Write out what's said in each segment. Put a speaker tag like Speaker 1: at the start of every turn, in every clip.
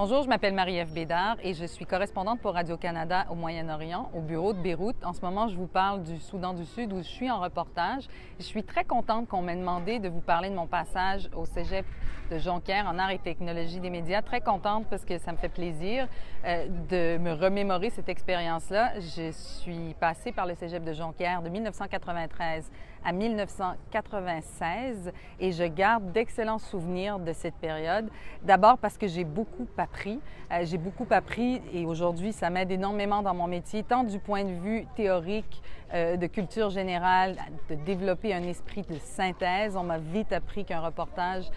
Speaker 1: Bonjour, je m'appelle Marie-Ève Bédard et je suis correspondante pour Radio-Canada au Moyen-Orient, au bureau de Beyrouth. En ce moment, je vous parle du Soudan du Sud où je suis en reportage. Je suis très contente qu'on m'ait demandé de vous parler de mon passage au Cégep de Jonquière en arts et technologies des médias. Très contente parce que ça me fait plaisir de me remémorer cette expérience-là. Je suis passée par le Cégep de Jonquière de 1993 à 1996 et je garde d'excellents souvenirs de cette période. D'abord parce que j'ai beaucoup appris. Et aujourd'hui, ça m'aide énormément dans mon métier, tant du point de vue théorique, de culture générale, de développer un esprit de synthèse. On m'a vite appris qu'un reportage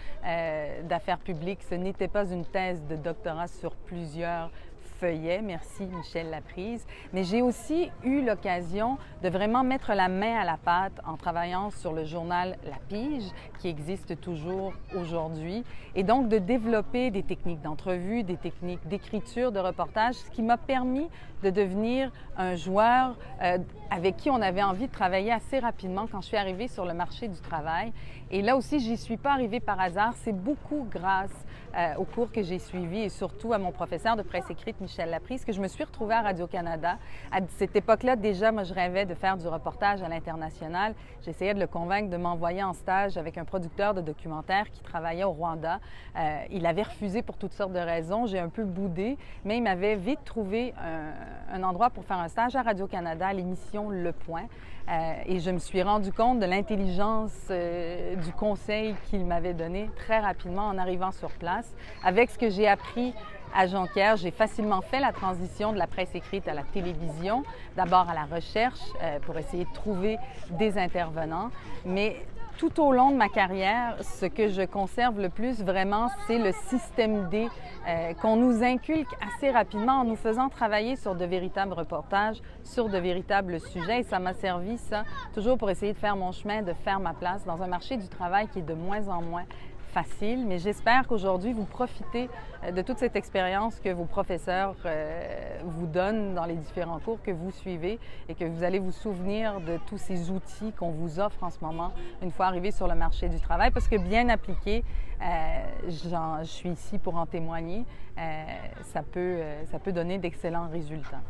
Speaker 1: d'affaires publiques, ce n'était pas une thèse de doctorat sur plusieurs feuillets. Merci Michel Laprise. Mais j'ai aussi eu l'occasion de vraiment mettre la main à la pâte en travaillant sur le journal La Pige, qui existe toujours aujourd'hui, et donc de développer des techniques d'entrevue, des techniques d'écriture, de reportage, ce qui m'a permis de devenir un joueur avec qui on avait envie de travailler assez rapidement quand je suis arrivée sur le marché du travail. Et là aussi, j'y suis pas arrivée par hasard. C'est beaucoup grâce aux cours que j'ai suivis et surtout à mon professeur de presse écrite, Michel Laprise, que je me suis retrouvée à Radio-Canada. À cette époque-là, déjà, moi, je rêvais de faire du reportage à l'international. J'essayais de le convaincre de m'envoyer en stage avec un producteur de documentaires qui travaillait au Rwanda. Il avait refusé pour toutes sortes de raisons. J'ai un peu boudé, mais il m'avait vite trouvé un endroit pour faire un stage à Radio-Canada, à l'émission Le Point. Et je me suis rendu compte de l'intelligence du conseil qu'il m'avait donné très rapidement en arrivant sur place. Avec ce que j'ai appris à Jonquière, j'ai facilement fait la transition de la presse écrite à la télévision, d'abord à la recherche pour essayer de trouver des intervenants, mais tout au long de ma carrière, ce que je conserve le plus vraiment, c'est le système D qu'on nous inculque assez rapidement en nous faisant travailler sur de véritables reportages, sur de véritables sujets. Et ça m'a servi, ça, toujours pour essayer de faire mon chemin, de faire ma place dans un marché du travail qui est de moins en moins facile, mais j'espère qu'aujourd'hui, vous profitez de toute cette expérience que vos professeurs vous donnent dans les différents cours que vous suivez et que vous allez vous souvenir de tous ces outils qu'on vous offre en ce moment une fois arrivé sur le marché du travail, parce que bien appliqué, je suis ici pour en témoigner, ça peut donner d'excellents résultats.